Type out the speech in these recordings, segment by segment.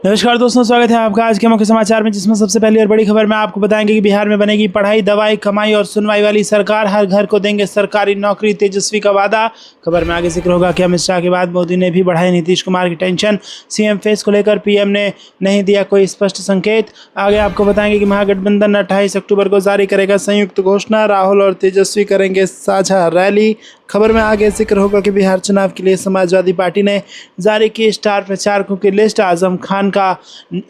नमस्कार दोस्तों, स्वागत है आपका आज के मुख्य समाचार में, जिसमें सबसे पहली और बड़ी खबर में आपको बताएंगे कि बिहार में बनेगी पढ़ाई, दवाई, कमाई और सुनवाई वाली सरकार। हर घर को देंगे सरकारी नौकरी, तेजस्वी का वादा। खबर में आगे जिक्र होगा कि अमित शाह के बाद मोदी ने भी बढ़ाई नीतीश कुमार की टेंशन। सीएम फेस को लेकर पीएम ने नहीं दिया कोई स्पष्ट संकेत। आगे आपको बताएंगे कि महागठबंधन 28 अक्टूबर को जारी करेगा संयुक्त घोषणा। राहुल और तेजस्वी करेंगे साझा रैली। खबर में आगे जिक्र होगा कि बिहार चुनाव के लिए समाजवादी पार्टी ने जारी की स्टार प्रचारकों की लिस्ट, आजम खान का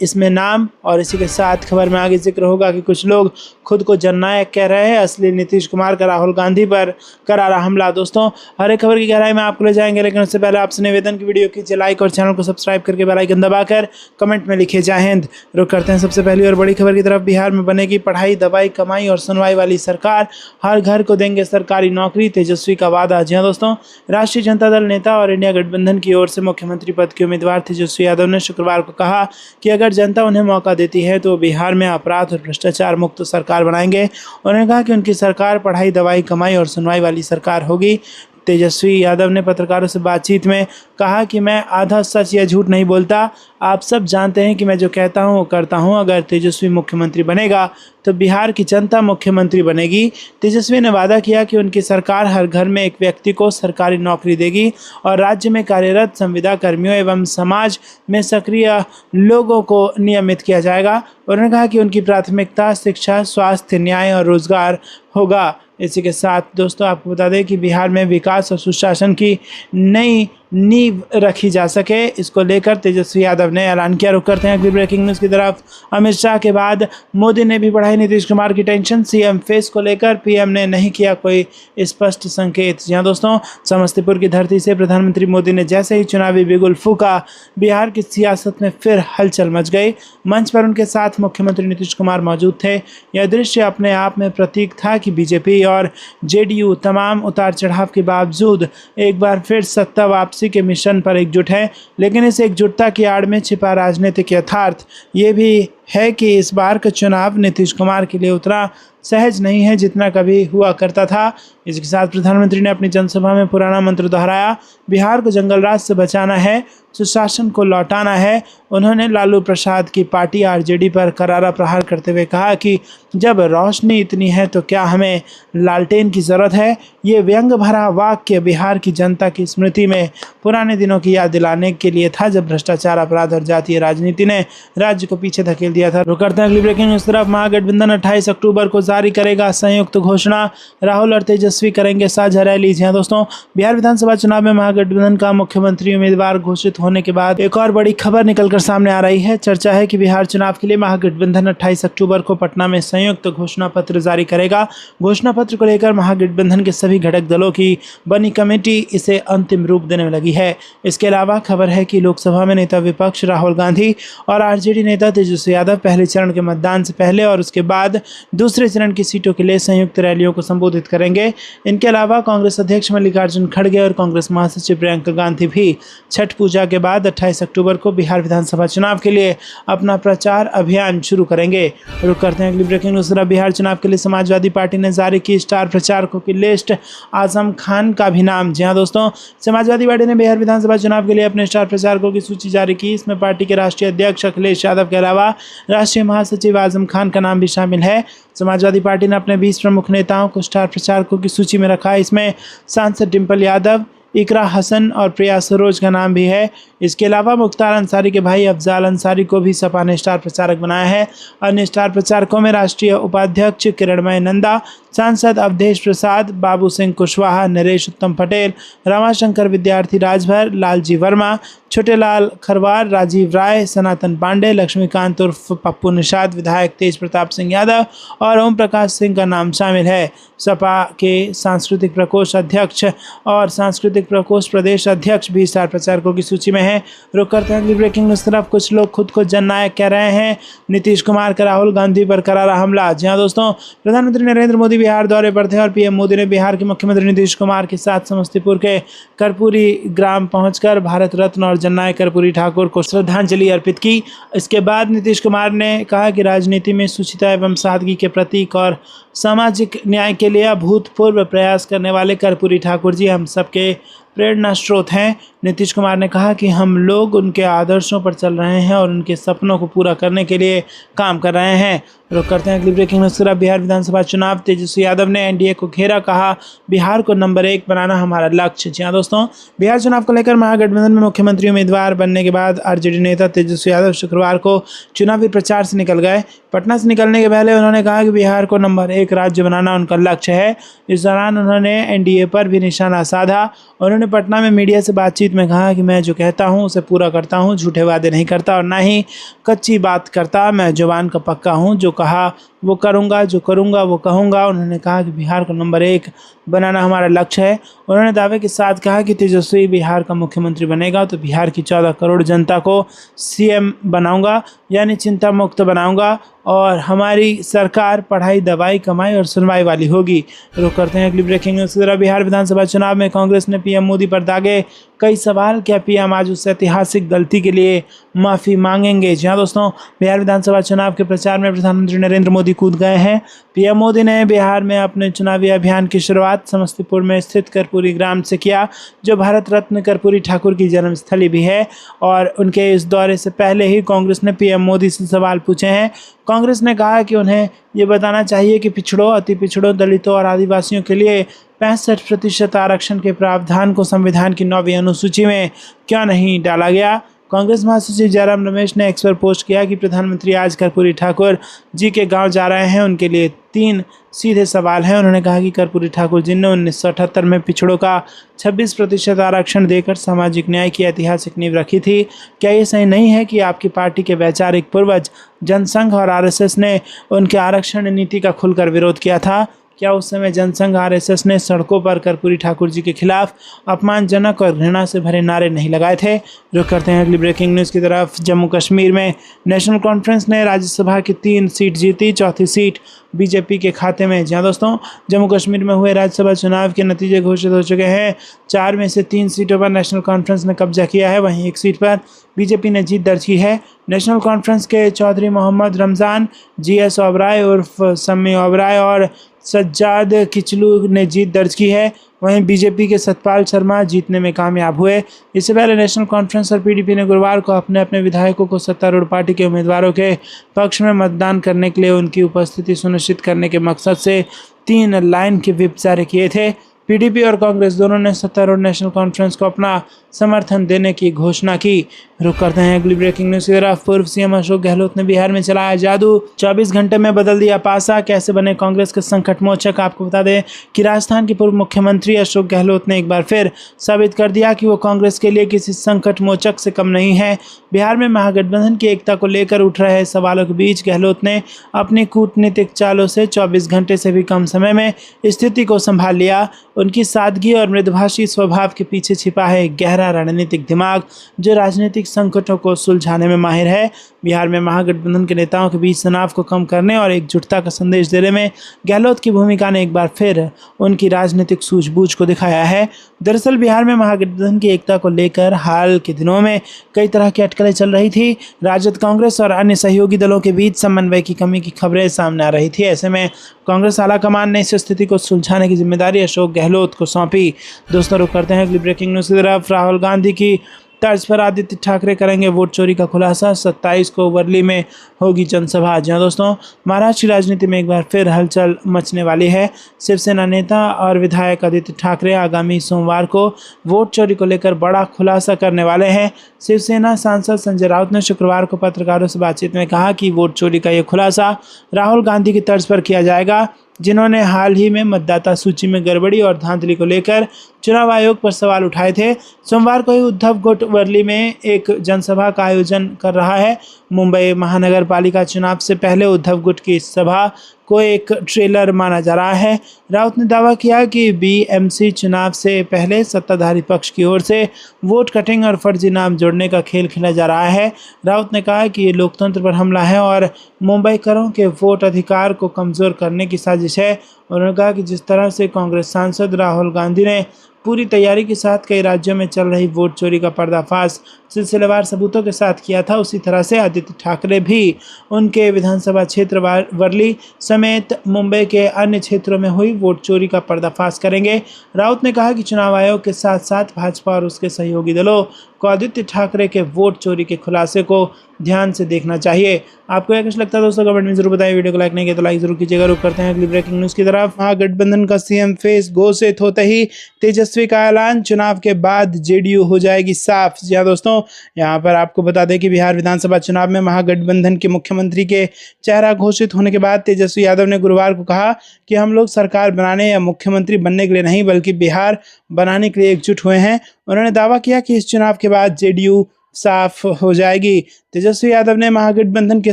इसमें नाम। और इसी के साथ खबर में आगे जिक्र होगा कि कुछ लोग खुद को जननायक कह रहे हैं, असली नीतीश कुमार का राहुल गांधी पर करारा हमला। दोस्तों, हर एक खबर की गहराई में आपको ले जाएंगे, लेकिन उससे पहले आपसे निवेदन की वीडियो कीजिए लाइक और चैनल को सब्सक्राइब करके बेल आइकन दबाकर कमेंट में लिखिए जय हिंद। रुक करते हैं सबसे पहली और बड़ी खबर की तरफ। बिहार में बनेगी पढ़ाई, दवाई, कमाई और सुनवाई वाली सरकार। हर घर को देंगे सरकारी नौकरी, तेजस्वी का वादा। जी हाँ दोस्तों, राष्ट्रीय जनता दल नेता और इंडिया गठबंधन की ओर से मुख्यमंत्री पद के उम्मीदवार तेजस्वी यादव ने शुक्रवार को कहा कि अगर जनता उन्हें मौका देती है तो बिहार में अपराध और भ्रष्टाचार मुक्त सरकार बनाएंगे। उन्होंने कहा कि उनकी सरकार पढ़ाई, दवाई, कमाई और सुनवाई वाली सरकार होगी। तेजस्वी यादव ने पत्रकारों से बातचीत में कहा कि मैं आधा सच या झूठ नहीं बोलता, आप सब जानते हैं कि मैं जो कहता हूं वो करता हूं। अगर तेजस्वी मुख्यमंत्री बनेगा तो बिहार की जनता मुख्यमंत्री बनेगी। तेजस्वी ने वादा किया कि उनकी सरकार हर घर में एक व्यक्ति को सरकारी नौकरी देगी और राज्य में कार्यरत संविदा कर्मियों एवं समाज में सक्रिय लोगों को नियमित किया जाएगा। उन्होंने कहा कि उनकी प्राथमिकता शिक्षा, स्वास्थ्य, न्याय और रोजगार होगा। इसी के साथ दोस्तों आपको बता दें कि बिहार में विकास और सुशासन की नई नींव रखी जा सके, इसको लेकर तेजस्वी यादव ने ऐलान किया। रुक करते हैं अगली ब्रेकिंग न्यूज़ की तरफ। अमित शाह के बाद मोदी ने भी बढ़ाई नीतीश कुमार की टेंशन। सीएम फेस को लेकर पीएम ने नहीं किया कोई स्पष्ट संकेत। जी हाँ दोस्तों, समस्तीपुर की धरती से प्रधानमंत्री मोदी ने जैसे ही चुनावी बिगुल फूका, बिहार की सियासत में फिर हलचल मच गई। मंच पर उनके साथ मुख्यमंत्री नीतीश कुमार मौजूद थे। यह दृश्य अपने आप में प्रतीक था कि बीजेपी और जेडीयू तमाम उतार चढ़ाव के बावजूद एक बार फिर सत्ता वापसी के मिशन पर एकजुट है। लेकिन इस एकजुटता की आड़ में छिपा राजनीतिक यथार्थ ये भी है कि इस बार का चुनाव नीतीश कुमार के लिए उतना सहज नहीं है जितना कभी हुआ करता था। इसके साथ प्रधानमंत्री ने अपनी जनसभा में पुराना मंत्र दोहराया, बिहार को जंगल राज से बचाना है, सुशासन को लौटाना है। उन्होंने लालू प्रसाद की पार्टी आरजेडी पर करारा प्रहार करते हुए कहा कि जब रोशनी इतनी है तो क्या हमें लालटेन की ज़रूरत है। ये व्यंग भरा वाक्य बिहार की जनता की स्मृति में पुराने दिनों की याद दिलाने के लिए था, जब भ्रष्टाचार, अपराध और जातीय राजनीति ने राज्य को पीछे धकेल दिया था। रुक करते हैं अगली ब्रेकिंग न्यूज़ तरफ। महागठबंधन 28 अक्टूबर को जारी करेगा संयुक्त घोषणा। राहुल और तेजस्वी करेंगे साझा रैली। जी हाँ दोस्तों, बिहार विधानसभा चुनाव में महागठबंधन का मुख्यमंत्री उम्मीदवार घोषित होने के बाद एक और बड़ी खबर निकलकर सामने आ रही है। चर्चा है कि बिहार चुनाव के लिए महागठबंधन 28 अक्टूबर को पटना में संयुक्त घोषणा पत्र जारी करेगा। घोषणा पत्र को लेकर महागठबंधन के सभी घटक दलों की बनी कमेटी इसे अंतिम रूप देने में लगी है। इसके अलावा खबर है कि लोकसभा में नेता विपक्ष राहुल गांधी और आरजेडी नेता तेजस्वी यादव पहले चरण के मतदान से पहले और उसके बाद दूसरे चरण की सीटों के लिए संयुक्त रैलियों को संबोधित करेंगे। इनके अलावा कांग्रेस अध्यक्ष मल्लिकार्जुन खड़गे और कांग्रेस महासचिव प्रियंका गांधी भी छठ पूजा के बाद 28 अक्टूबर को बिहार विधानसभा चुनाव के लिए अपना प्रचार अभियान शुरू करेंगे। रुक करते हैं अगली ब्रेकिंग न्यूज़। बिहार चुनाव के लिए समाजवादी पार्टी ने जारी की स्टार प्रचारकों की लिस्ट, आजम खान का भी नाम। जी हाँ दोस्तों, समाजवादी पार्टी ने बिहार विधानसभा चुनाव के लिए अपने स्टार प्रचारकों की सूची जारी की। इसमें पार्टी के राष्ट्रीय अध्यक्ष अखिलेश यादव के अलावा राष्ट्रीय महासचिव आजम खान का नाम भी शामिल है। समाजवादी पार्टी ने अपने 20 प्रमुख नेताओं को स्टार प्रचारकों की सूची में रखा है। इसमें सांसद डिम्पल यादव, इकरा हसन और प्रिया सरोज का नाम भी है। इसके अलावा मुख्तार अंसारी के भाई अफजाल अंसारी को भी सपा ने स्टार प्रचारक बनाया है। अन्य स्टार प्रचारकों में राष्ट्रीय उपाध्यक्ष किरणमय नंदा, सांसद अवधेश प्रसाद, बाबू सिंह कुशवाहा, नरेश उत्तम पटेल, रमाशंकर विद्यार्थी राजभर, लालजी वर्मा, छोटेलाल खरवार, राजीव राय, सनातन पांडे, लक्ष्मीकांत उर्फ पप्पू निषाद, विधायक तेज प्रताप सिंह यादव और ओम प्रकाश सिंह का नाम शामिल है। सपा के सांस्कृतिक प्रकोष्ठ अध्यक्ष और सांस्कृतिक प्रकोष्ठ प्रदेश अध्यक्ष भी स्टार प्रचारकों की सूची में है। रुक करते हैं अगली ब्रेकिंग न्यूज़ तरफ। कुछ लोग खुद को जननायक कह रहे हैं, नीतीश कुमार का राहुल गांधी पर करारा हमला। जी हाँ दोस्तों, प्रधानमंत्री नरेंद्र मोदी बिहार दौरे पर थे और पीएम मोदी ने बिहार के मुख्यमंत्री नीतीश कुमार के साथ समस्तीपुर के कर्पूरी ग्राम पहुंचकर भारत रत्न और जननायक कर्पूरी ठाकुर को श्रद्धांजलि अर्पित की। इसके बाद नीतीश कुमार ने कहा कि राजनीति में शुचिता एवं सादगी के प्रतीक और सामाजिक न्याय के लिए अभूतपूर्व प्रयास करने वाले कर्पूरी ठाकुर जी हम सबके प्रेरणा स्रोत हैं। नीतीश कुमार ने कहा कि हम लोग उनके आदर्शों पर चल रहे हैं और उनके सपनों को पूरा करने के लिए काम कर रहे हैं। रुक करते हैं अगली ब्रेकिंग न्यूज़ की तरफ। बिहार विधानसभा चुनाव, तेजस्वी यादव ने एनडीए को घेरा, कहा बिहार को नंबर 1 बनाना हमारा लक्ष्य। जी हाँ दोस्तों, बिहार चुनाव को लेकर महागठबंधन में मुख्यमंत्री उम्मीदवार बनने के बाद आरजेडी नेता तेजस्वी यादव शुक्रवार को चुनावी प्रचार से निकल गए। पटना से निकलने के पहले उन्होंने कहा कि बिहार को नंबर 1 राज्य बनाना उनका लक्ष्य है। इस दौरान उन्होंने एनडीए पर भी निशाना साधा। उन्होंने पटना में मीडिया से बातचीत में कहा कि मैं जो कहता हूं उसे पूरा करता हूं, झूठे वादे नहीं करता और ना ही कच्ची बात करता। मैं जुबान का पक्का हूं, जो कहा वो करूंगा, जो करूंगा वो कहूंगा। उन्होंने कहा कि बिहार को नंबर 1 बनाना हमारा लक्ष्य है। उन्होंने दावे के साथ कहा कि तेजस्वी बिहार का मुख्यमंत्री बनेगा तो बिहार की 14 करोड़ जनता को सीएम बनाऊंगा, यानी चिंता मुक्त बनाऊंगा और हमारी सरकार पढ़ाई, दवाई, कमाई और सुनवाई वाली होगी। रुक करते हैं अगली ब्रेकिंग न्यूज़ की तरफ। बिहार विधानसभा चुनाव में कांग्रेस ने पीएम मोदी पर दागे कई सवाल। क्या पीएम आज उस ऐतिहासिक गलती के लिए माफ़ी मांगेंगे? जी हाँ दोस्तों, बिहार विधानसभा चुनाव के प्रचार में प्रधानमंत्री नरेंद्र मोदी कूद गए हैं। पीएम मोदी ने बिहार में अपने चुनावी अभियान की शुरुआत समस्तीपुर में स्थित कर्पूरी ग्राम से किया, जो भारत रत्न कर्पूरी ठाकुर की जन्मस्थली भी है। और उनके इस दौरे से पहले ही कांग्रेस ने पीएम मोदी से सवाल पूछे हैं। कांग्रेस ने कहा कि उन्हें ये बताना चाहिए कि पिछड़ों, अति पिछड़ों, दलितों और आदिवासियों के लिए 65% आरक्षण के प्रावधान को संविधान की 9वीं अनुसूची में क्यों नहीं डाला गया। कांग्रेस महासचिव जयराम रमेश ने एक्स पर पोस्ट किया कि प्रधानमंत्री आज कर्पूरी ठाकुर जी के गांव जा रहे हैं, उनके लिए 3 सीधे सवाल हैं। उन्होंने कहा कि कर्पूरी ठाकुर जी ने 1978 में पिछड़ों का 26% आरक्षण देकर सामाजिक न्याय की ऐतिहासिक नींव रखी थी। क्या ये सही नहीं है कि आपकी पार्टी के वैचारिक पूर्वज जनसंघ और आरएसएस ने उनके आरक्षण नीति का खुलकर विरोध किया था? क्या उस समय जनसंघ आरएसएस ने सड़कों पर कर्पूरी ठाकुर जी के खिलाफ अपमानजनक और घृणा से भरे नारे नहीं लगाए थे? रुक करते हैं अगली ब्रेकिंग न्यूज़ की तरफ। जम्मू कश्मीर में नेशनल कॉन्फ्रेंस ने राज्यसभा की 3 सीट जीती, चौथी सीट बीजेपी के खाते में। जहाँ दोस्तों, जम्मू कश्मीर में हुए राज्यसभा चुनाव के नतीजे घोषित हो चुके हैं। 4 में से 3 सीटों पर नेशनल कॉन्फ्रेंस ने कब्जा किया है, वहीं 1 सीट पर बीजेपी ने जीत दर्ज की है। नेशनल कॉन्फ्रेंस के चौधरी मोहम्मद रमज़ान, जीएस ओबराय उर्फ सम्मी ओबराय और सज्जाद किचलू ने जीत दर्ज की है। वहीं बीजेपी के सतपाल शर्मा जीतने में कामयाब हुए। इससे पहले नेशनल कॉन्फ्रेंस और पीडीपी ने गुरुवार को अपने अपने विधायकों को सत्तारूढ़ पार्टी के उम्मीदवारों के पक्ष में मतदान करने के लिए उनकी उपस्थिति सुनिश्चित करने के मकसद से 3 लाइन के व्हिप जारी किए थे। पीडीपी और कांग्रेस दोनों ने सत्तारूढ़ नेशनल कॉन्फ्रेंस को अपना समर्थन देने की घोषणा की। रुक करते हैं अगली ब्रेकिंग न्यूज़ की तरफ। पूर्व सीएम अशोक गहलोत ने बिहार में चलाया जादू, 24 घंटे में बदल दिया पासा। कैसे बने कांग्रेस के संकट मोचक? आपको बता दें कि राजस्थान के पूर्व मुख्यमंत्री अशोक गहलोत ने एक बार फिर साबित कर दिया कि वो कांग्रेस के लिए किसी संकट मोचक से कम नहीं है। बिहार में महागठबंधन की एकता को लेकर उठ रहे सवालों के बीच गहलोत ने अपनी कूटनीतिक चालों से 24 घंटे से भी कम समय में स्थिति को संभाल लिया। उनकी सादगी और मृदुभाषी स्वभाव के पीछे छिपा है गहरा रणनीतिक दिमाग, जो राजनीतिक संकटों को सुलझाने में माहिर है। बिहार में महागठबंधन के नेताओं के बीच तनाव को कम करने और एकजुटता का संदेश देने में गहलोत की भूमिका ने एक बार फिर उनकी राजनीतिक सूझबूझ को दिखाया है। दरअसल बिहार में महागठबंधन की एकता को लेकर हाल के दिनों में कई तरह की अटकलें चल रही थी। राजद, कांग्रेस और अन्य सहयोगी दलों के बीच समन्वय की कमी की खबरें सामने आ रही थी। ऐसे में कांग्रेस आलाकमान ने इस स्थिति को सुलझाने की जिम्मेदारी अशोक गहलोत को सौंपी। दोस्तों, रुक करते हैं अगली ब्रेकिंग न्यूज़ की तरफ। राहुल गांधी की तर्ज पर आदित्य ठाकरे करेंगे वोट चोरी का खुलासा, 27 को वर्ली में होगी जनसभा। जहां दोस्तों, महाराष्ट्र की राजनीति में एक बार फिर हलचल मचने वाली है। शिवसेना नेता और विधायक आदित्य ठाकरे आगामी सोमवार को वोट चोरी को लेकर बड़ा खुलासा करने वाले हैं। शिवसेना सांसद संजय राउत ने शुक्रवार को पत्रकारों से बातचीत में कहा कि वोट चोरी का ये खुलासा राहुल गांधी की तर्ज पर किया जाएगा, जिन्होंने हाल ही में मतदाता सूची में गड़बड़ी और धांधली को लेकर चुनाव आयोग पर सवाल उठाए थे। सोमवार को ही उद्धव गुट वर्ली में एक जनसभा का आयोजन कर रहा है। मुंबई महानगर पालिका चुनाव से पहले उद्धव गुट की इस सभा को एक ट्रेलर माना जा रहा है। राउत ने दावा किया कि बीएमसी चुनाव से पहले सत्ताधारी पक्ष की ओर से वोट कटिंग और फर्जी नाम जोड़ने का खेल खेला जा रहा है। राउत ने कहा कि ये लोकतंत्र पर हमला है और मुंबईकरों के वोट अधिकार को कमज़ोर करने की साजिश है। उन्होंने कहा कि जिस तरह से कांग्रेस सांसद राहुल गांधी ने पूरी तैयारी के साथ कई राज्यों में चल रही वोट चोरी का पर्दाफाश सिलसिलेवार सबूतों के साथ किया था, उसी तरह से आदित्य ठाकरे भी उनके विधानसभा क्षेत्र वर्ली समेत मुंबई के अन्य क्षेत्रों में हुई वोट चोरी का पर्दाफाश करेंगे। राउत ने कहा कि चुनाव आयोग के साथ साथ भाजपा और उसके सहयोगी दलों को आदित्य ठाकरे के वोट चोरी के खुलासे को ध्यान से देखना चाहिए। आपको क्या कुछ लगता है दोस्तों, कमेंट में जरूर बताइए। वीडियो को लाइक नहीं किया तो लाइक जरूर कीजिएगा। रुक करते हैं अगली ब्रेकिंग न्यूज की तरफ। महागठबंधन का सीएम फेस घोषित होते ही तेजस्वी का ऐलान, चुनाव के बाद जेडीयू हो जाएगी साफ। जी हाँ दोस्तों, यहाँ पर आपको बता दें कि बिहार विधानसभा चुनाव में महागठबंधन के मुख्यमंत्री के चेहरा घोषित होने के बाद तेजस्वी यादव ने गुरुवार को कहा कि हम लोग सरकार बनाने या मुख्यमंत्री बनने के लिए नहीं बल्कि बिहार बनाने के लिए एकजुट हुए हैं। उन्होंने दावा किया कि इस चुनाव के बाद जेडीयू साफ हो जाएगी। तेजस्वी यादव ने महागठबंधन के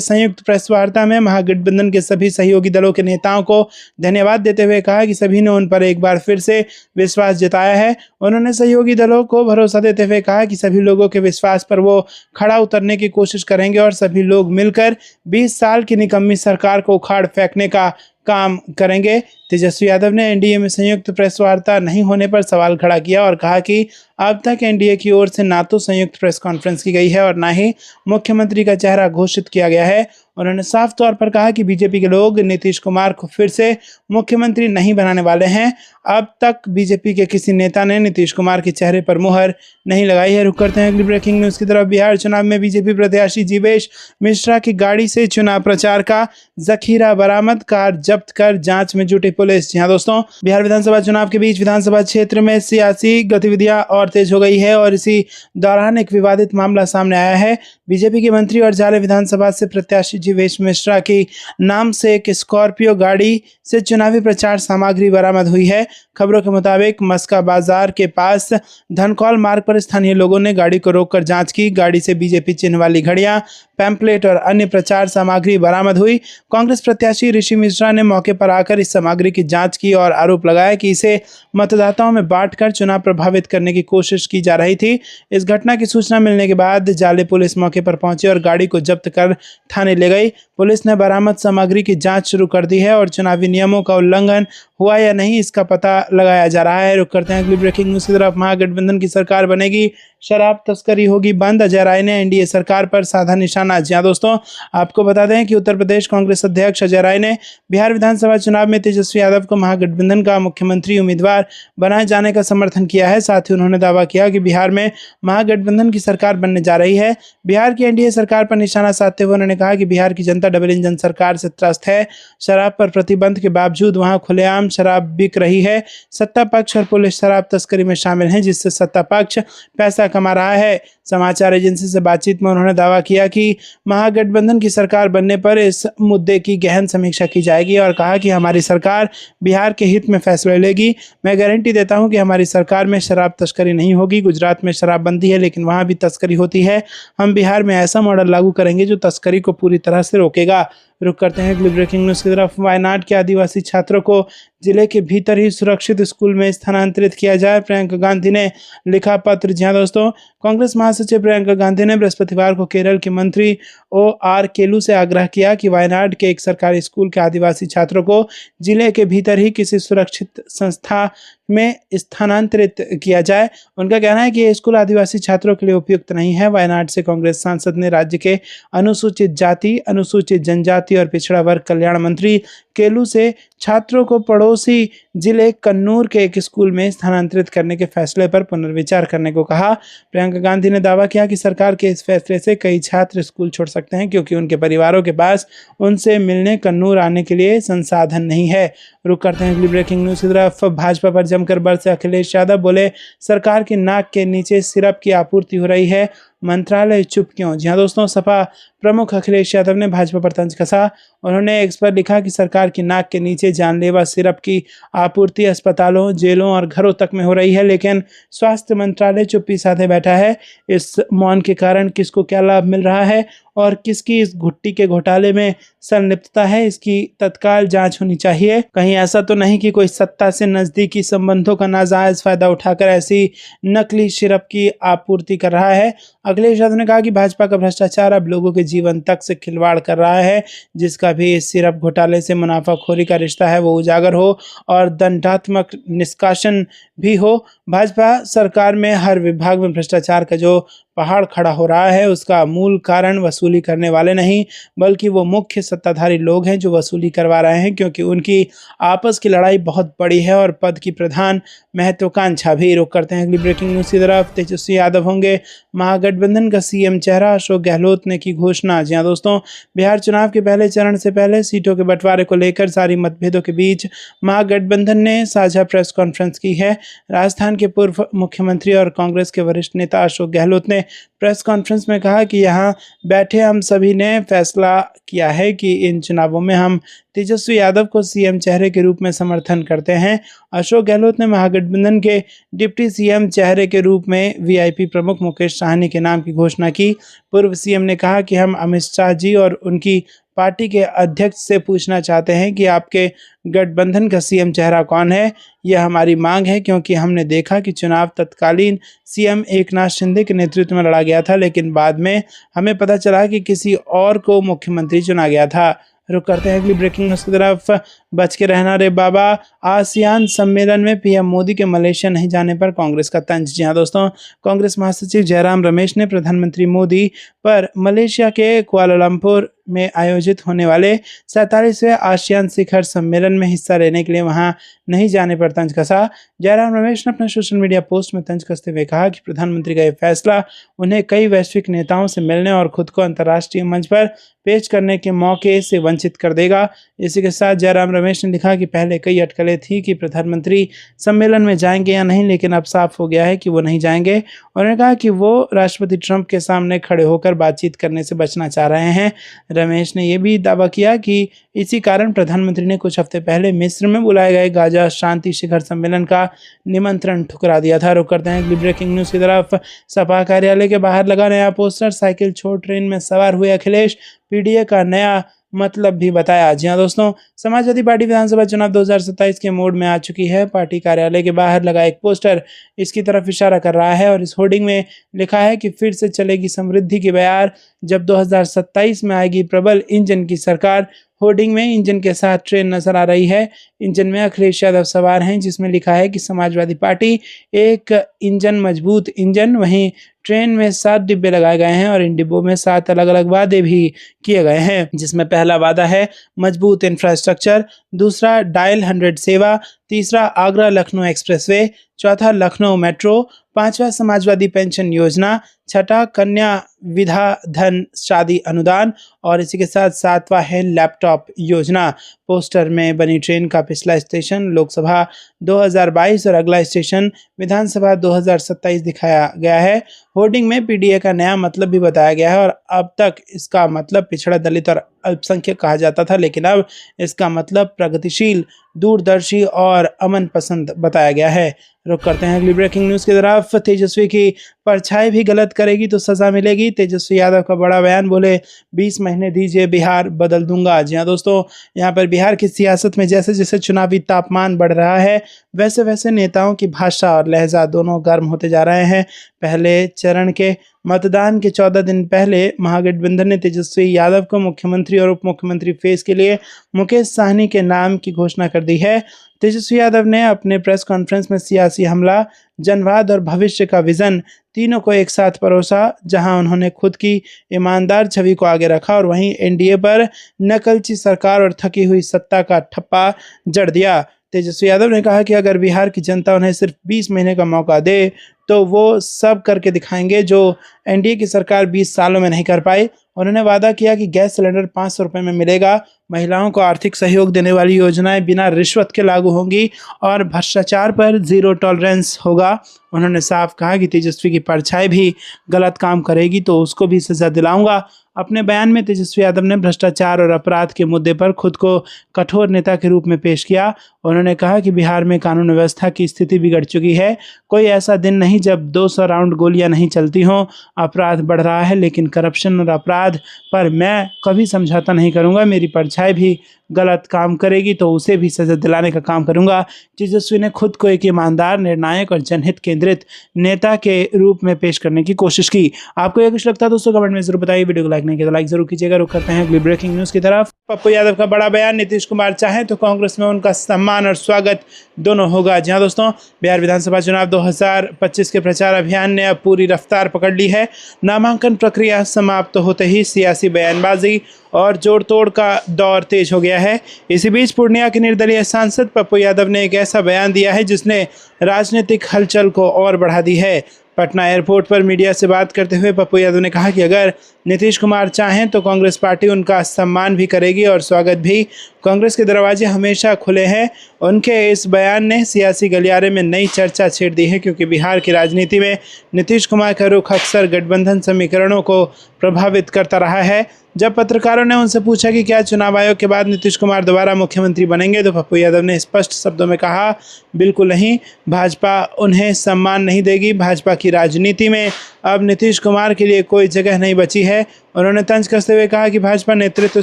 संयुक्त प्रेस वार्ता में महागठबंधन के सभी सहयोगी दलों के नेताओं को धन्यवाद देते हुए कहा कि सभी ने उन पर एक बार फिर से विश्वास जताया है। उन्होंने सहयोगी दलों को भरोसा देते हुए कहा कि सभी लोगों के विश्वास पर वो खड़ा उतरने की कोशिश करेंगे और सभी लोग मिलकर 20 साल की निकम्मी सरकार को उखाड़ फेंकने का काम करेंगे। तेजस्वी यादव ने एनडीए में संयुक्त प्रेस वार्ता नहीं होने पर सवाल खड़ा किया और कहा कि अब तक एनडीए की ओर से ना तो संयुक्त प्रेस कॉन्फ्रेंस की गई है और ना ही मुख्यमंत्री का चेहरा घोषित किया गया है। उन्होंने साफ तौर पर कहा कि बीजेपी के लोग नीतीश कुमार को फिर से मुख्यमंत्री नहीं बनाने वाले हैं। अब तक बीजेपी के किसी नेता ने नीतीश कुमार के चेहरे पर मुहर नहीं लगाई है। रुक करते हैं अगली ब्रेकिंग न्यूज की तरफ। बिहार चुनाव में बीजेपी प्रत्याशी जीवेश मिश्रा की गाड़ी से चुनाव प्रचार का जखीरा बरामद, कार जब्त कर जांच में जुटी पुलिस। जी हाँ दोस्तों, बिहार विधानसभा चुनाव के बीच विधानसभा क्षेत्र में सियासी गतिविधियां और तेज हो गई है और इसी दौरान एक विवादित मामला सामने आया है। बीजेपी के मंत्री और जाले विधानसभा से प्रत्याशी जीवेश मिश्रा की नाम से एक स्कॉर्पियो गाड़ी से चुनावी प्रचार सामग्री बरामद हुई है। खबरों के मुताबिक मस्का बाजार के पास धनकौल मार्ग पर स्थानीय लोगों ने गाड़ी को रोककर जांच की। गाड़ी से बीजेपी चिन्ह वाली घड़ियां, पैम्पलेट और अन्य प्रचार सामग्री बरामद हुई। कांग्रेस प्रत्याशी ऋषि मिश्रा ने मौके पर आकर इस सामग्री की जांच की और आरोप लगाया कि इसे मतदाताओं में बांटकर चुनाव प्रभावित करने की कोशिश की जा रही थी। इस घटना की सूचना मिलने के बाद जाले पुलिस मौके पर पहुंची और गाड़ी को जब्त कर थाने ले गई। पुलिस ने बरामद सामग्री की जांच शुरू कर दी है और चुनावी नियमों का उल्लंघन हुआ या नहीं इसका पता लगाया जा रहा है। रुक करते हैं अगली ब्रेकिंग न्यूज की तरफ। महागठबंधन की सरकार बनेगी, शराब तस्करी होगी बंद, अजय राय ने एनडीए सरकार पर साधा निशाना। जी हाँ दोस्तों, आपको बता दें कि उत्तर प्रदेश कांग्रेस अध्यक्ष अजय राय ने बिहार विधानसभा चुनाव में तेजस्वी यादव को महागठबंधन का मुख्यमंत्री उम्मीदवार बनाए जाने का समर्थन किया है। साथ ही उन्होंने दावा किया कि बिहार में महागठबंधन की सरकार बनने जा रही है। बिहार की एनडीए सरकार पर निशाना साधते हुए उन्होंने कहा कि बिहार की जनता डबल इंजन सरकार से त्रस्त है। शराब पर प्रतिबंध के बावजूद वहां खुलेआम शराब बिक रही है। सत्ता पक्ष और पुलिस शराब तस्करी में शामिल हैं, जिससे सत्ता पक्ष पैसा कमा रहा है। समाचार एजेंसी से बातचीत में उन्होंने दावा किया कि महागठबंधन की सरकार बनने पर इस मुद्दे की गहन समीक्षा की जाएगी और कहा कि हमारी सरकार बिहार के हित में फैसले लेगी। मैं गारंटी देता हूं कि हमारी सरकार में शराब तस्करी नहीं होगी। गुजरात में शराबबंदी है लेकिन वहां भी तस्करी होती है। हम बिहार में ऐसा मॉडल लागू करेंगे जो तस्करी को पूरी तरह से रोकेगा। रुक करते हैं अगली ब्रेकिंग न्यूज की तरफ। वायनाड के आदिवासी छात्रों को जिले के भीतर ही सुरक्षित स्कूल में स्थानांतरित किया जाए, प्रियंका गांधी ने लिखा पत्र। जी हाँ दोस्तों, कांग्रेस महासचिव प्रियंका गांधी ने बृहस्पतिवार को केरल के मंत्री OR केलू से आग्रह किया कि वायनाड के एक सरकारी स्कूल के आदिवासी छात्रों को जिले के भीतर ही किसी सुरक्षित संस्था में स्थानांतरित किया जाए। उनका कहना है कि यह स्कूल आदिवासी छात्रों के लिए उपयुक्त नहीं है। वायनाड से कांग्रेस सांसद ने राज्य के अनुसूचित जाति, अनुसूचित जनजाति और पिछड़ा वर्ग कल्याण मंत्री केलू से छात्रों को पड़ोसी जिले कन्नूर के एक स्कूल में स्थानांतरित करने के फैसले पर पुनर्विचार करने को कहा। प्रियंका गांधी ने दावा किया कि सरकार के इस फैसले से कई छात्र स्कूल छोड़ सकते हैं क्योंकि उनके परिवारों के पास उनसे मिलने कन्नूर आने के लिए संसाधन नहीं है। रुक करते हैं अगली ब्रेकिंग न्यूज की तरफ। भाजपा पर जमकर बरसे अखिलेश यादव, बोले सरकार की नाक के नीचे सिरप की आपूर्ति हो रही है, मंत्रालय चुप क्यों। जी हाँ दोस्तों, सपा प्रमुख अखिलेश यादव ने भाजपा पर तंज कसा। उन्होंने एक्स पर लिखा कि सरकार की नाक के नीचे जानलेवा सिरप की आपूर्ति अस्पतालों, जेलों और घरों तक में हो रही है, लेकिन स्वास्थ्य मंत्रालय चुप्पी साधे बैठा है। इस मौन के कारण किसको क्या लाभ मिल रहा है और किसकी इस घुट्टी के घोटाले में संलिप्तता है, इसकी तत्काल जांच होनी चाहिए। कहीं ऐसा तो नहीं कि कोई सत्ता से नजदीकी संबंधों का नाजायज फायदा उठाकर ऐसी नकली सिरप की आपूर्ति कर रहा है। अखिलेश यादव ने कहा कि भाजपा का भ्रष्टाचार अब लोगों के जीवन तक से खिलवाड़ कर रहा है, जिसका भी इस सिरप घोटाले से मुनाफाखोरी का रिश्ता है वो उजागर हो और दंडात्मक निष्कासन भी हो। भाजपा सरकार में हर विभाग में भ्रष्टाचार का जो पहाड़ खड़ा हो रहा है उसका मूल कारण वसूली करने वाले नहीं बल्कि वो मुख्य सत्ताधारी लोग हैं जो वसूली करवा रहे हैं, क्योंकि उनकी आपस की लड़ाई बहुत बड़ी है और पद की प्रधान महत्वाकांक्षा भी। रुक करते हैं अगली ब्रेकिंग न्यूज़ की तरफ। तेजस्वी यादव होंगे महागठबंधन का सीएम चेहरा, अशोक गहलोत ने की घोषणा। जी हाँ दोस्तों, बिहार चुनाव के पहले चरण से पहले सीटों के बंटवारे को लेकर सारी मतभेदों के बीच महागठबंधन ने साझा प्रेस कॉन्फ्रेंस की है। राजस्थान के पूर्व मुख्यमंत्री और कांग्रेस के वरिष्ठ नेता अशोक गहलोत ने प्रेस कॉन्फ्रेंस में कहा कि यहाँ बैठे हम सभी ने फैसला किया है कि इन चुनावों में हम तेजस्वी यादव को सीएम चेहरे के रूप में समर्थन करते हैं। अशोक गहलोत ने महागठबंधन के डिप्टी सीएम चेहरे के रूप में वीआईपी प्रमुख मुकेश साहनी के नाम की घोषणा की। पूर्व सीएम ने कहा कि हम अमित शाह जी और उनकी पार्टी के अध्यक्ष से पूछना चाहते हैं कि आपके गठबंधन का सीएम चेहरा कौन है। यह हमारी मांग है, क्योंकि हमने देखा कि चुनाव तत्कालीन सीएम एकनाथ शिंदे के नेतृत्व में लड़ा गया था, लेकिन बाद में हमें पता चला कि किसी और को मुख्यमंत्री चुना गया था। रुक करते हैं अगली ब्रेकिंग न्यूज़ की तरफ। बच के रहना रे बाबा, आसियान सम्मेलन में पीएम मोदी के मलेशिया नहीं जाने पर कांग्रेस का तंज। जी हाँ दोस्तों, कांग्रेस महासचिव जयराम रमेश ने प्रधानमंत्री मोदी पर मलेशिया के कुआलालंपुर में आयोजित होने वाले 47वें आसियान शिखर सम्मेलन में हिस्सा लेने के लिए वहां नहीं जाने पर तंज कसा। जयराम रमेश ने अपने सोशल मीडिया पोस्ट में तंज कसते हुए कहा कि प्रधानमंत्री का यह फैसला उन्हें कई वैश्विक नेताओं से मिलने और खुद को अंतर्राष्ट्रीय मंच पर पेश करने के मौके से वंचित कर देगा। इसी के साथ जयराम रमेश ने लिखा कि पहले कई अटकलें थी कि प्रधानमंत्री सम्मेलन में जाएंगे या नहीं, लेकिन अब साफ हो गया है कि वो नहीं जाएंगे। उन्होंने कहा कि वो राष्ट्रपति ट्रंप के सामने खड़े होकर बातचीत करने से बचना चाह रहे हैं। रमेश ने यह भी दावा किया कि इसी कारण प्रधानमंत्री ने कुछ हफ्ते पहले मिस्र में बुलाए गए गाजा शांति शिखर सम्मेलन का निमंत्रण ठुकरा दिया था। रुक करते हैं अगली ब्रेकिंग न्यूज़ की तरफ। सपा कार्यालय के बाहर लगा नया पोस्टर, साइकिल छोड़ ट्रेन में सवार हुए अखिलेश, पीडीए का नया मतलब भी बताया। जी हाँ दोस्तों, समाजवादी पार्टी विधानसभा चुनाव 2027 के मोड में आ चुकी है। पार्टी कार्यालय के बाहर लगा एक पोस्टर इसकी तरफ इशारा कर रहा है और इस होर्डिंग में लिखा है कि फिर से चलेगी समृद्धि की बयार, जब 2027 में आएगी प्रबल इंजन की सरकार। होर्डिंग में इंजन के साथ ट्रेन नजर आ रही है। इंजन में अखिलेश यादव सवार हैं, जिसमें लिखा है कि समाजवादी पार्टी एक इंजन मजबूत इंजन। वहीं ट्रेन में 7 डिब्बे लगाए गए हैं और इन डिब्बों में 7 अलग अलग वादे भी किए गए हैं, जिसमें पहला वादा है मजबूत इंफ्रास्ट्रक्चर, दूसरा डायल 100 सेवा, तीसरा आगरा लखनऊ एक्सप्रेसवे, चौथा लखनऊ मेट्रो, पांचवा समाजवादी पेंशन योजना, छठा कन्या विधा धन शादी अनुदान और इसी के साथ 7वां है लैपटॉप योजना। पोस्टर में बनी ट्रेन का पिछला स्टेशन लोकसभा 2022 और अगला स्टेशन विधानसभा 2027 दिखाया गया है। होर्डिंग में पीडीए का नया मतलब भी बताया गया है और अब तक इसका मतलब पिछड़ा, दलित और अल्पसंख्यक कहा जाता था, लेकिन अब इसका मतलब प्रगतिशील, दूरदर्शी और अमन पसंद बताया गया है। रुक करते हैं अगली ब्रेकिंग न्यूज़ की तरफ। तेजस्वी की परछाई भी गलत करेगी तो सजा मिलेगी, तेजस्वी यादव का बड़ा बयान, बोले 20 महीने दीजिए बिहार बदल दूंगा। जी हाँ दोस्तों, यहाँ पर बिहार की सियासत में जैसे जैसे चुनावी तापमान बढ़ रहा है वैसे वैसे नेताओं की भाषा और लहजा दोनों गर्म होते जा रहे हैं। पहले चरण के मतदान के 14 दिन पहले महागठबंधन ने तेजस्वी यादव को मुख्यमंत्री और उप मुख्यमंत्री फेस के लिए मुकेश साहनी के नाम की घोषणा कर दी है। तेजस्वी यादव ने अपने प्रेस कॉन्फ्रेंस में सियासी हमला, जनवाद और भविष्य का विजन तीनों को एक साथ परोसा, जहां उन्होंने खुद की ईमानदार छवि को आगे रखा और वहीं एनडीए पर नकलची सरकार और थकी हुई सत्ता का ठप्पा जड़ दिया। तेजस्वी यादव ने कहा कि अगर बिहार की जनता उन्हें सिर्फ 20 महीने का मौका दे तो वो सब करके दिखाएंगे जो एनडीए की सरकार 20 सालों में नहीं कर पाई। उन्होंने वादा किया कि गैस सिलेंडर 500 रुपये में मिलेगा, महिलाओं को आर्थिक सहयोग देने वाली योजनाएं बिना रिश्वत के लागू होंगी और भ्रष्टाचार पर जीरो टॉलरेंस होगा। उन्होंने साफ कहा कि तेजस्वी की परछाई भी गलत काम करेगी तो उसको भी सजा दिलाऊंगा। अपने बयान में तेजस्वी यादव ने भ्रष्टाचार और अपराध के मुद्दे पर खुद को कठोर नेता के रूप में पेश किया। उन्होंने कहा कि बिहार में कानून व्यवस्था की स्थिति बिगड़ चुकी है। कोई ऐसा दिन नहीं जब 200 राउंड गोलियां नहीं चलती हों। अपराध बढ़ रहा है, लेकिन करप्शन और अपराध पर मैं कभी समझौता नहीं करूंगा। मेरी परछाई भी गलत काम करेगी तो उसे भी सजा दिलाने का काम करूंगा। तेजस्वी ने खुद को एक ईमानदार, निर्णायक और जनहित केंद्रित नेता के रूप में पेश करने की कोशिश की। आपको यह कुछ लगता है दोस्तों कमेंट में जरूर बताइए। वीडियो को लाइक नहीं किया तो लाइक जरूर कीजिएगा। रुक करते हैं अगली ब्रेकिंग न्यूज की तरफ। पप्पू यादव का बड़ा बयान, नीतीश कुमार चाहें तो कांग्रेस में उनका सम्मान और स्वागत दोनों होगा। जी हाँ दोस्तों, बिहार विधानसभा चुनाव 2025 के प्रचार अभियान ने अब पूरी रफ्तार पकड़ ली है। नामांकन प्रक्रिया समाप्त होते ही सियासी बयानबाजी और जोड़ तोड़ का दौर तेज हो गया है। इसी बीच पूर्णिया के निर्दलीय सांसद पप्पू यादव ने एक ऐसा बयान दिया है जिसने राजनीतिक हलचल को और बढ़ा दी है। पटना एयरपोर्ट पर मीडिया से बात करते हुए पप्पू यादव ने कहा कि अगर नीतीश कुमार चाहें तो कांग्रेस पार्टी उनका सम्मान भी करेगी और स्वागत भी। कांग्रेस के दरवाजे हमेशा खुले हैं। उनके इस बयान ने सियासी गलियारे में नई चर्चा छेड़ दी है, क्योंकि बिहार की राजनीति में नीतीश कुमार का रुख अक्सर गठबंधन समीकरणों को प्रभावित करता रहा है। जब पत्रकारों ने उनसे पूछा कि क्या चुनाव आयोग के बाद नीतीश कुमार दोबारा मुख्यमंत्री बनेंगे, तो पप्पू यादव ने स्पष्ट शब्दों में कहा, बिल्कुल नहीं, भाजपा उन्हें सम्मान नहीं देगी। भाजपा की राजनीति में अब नीतीश कुमार के लिए कोई जगह नहीं बची है। उन्होंने तंज कसते हुए कहा कि भाजपा नेतृत्व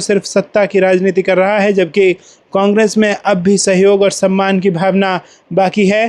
सिर्फ सत्ता की राजनीति कर रहा है, जबकि कांग्रेस में अब भी सहयोग और सम्मान की भावना बाकी है।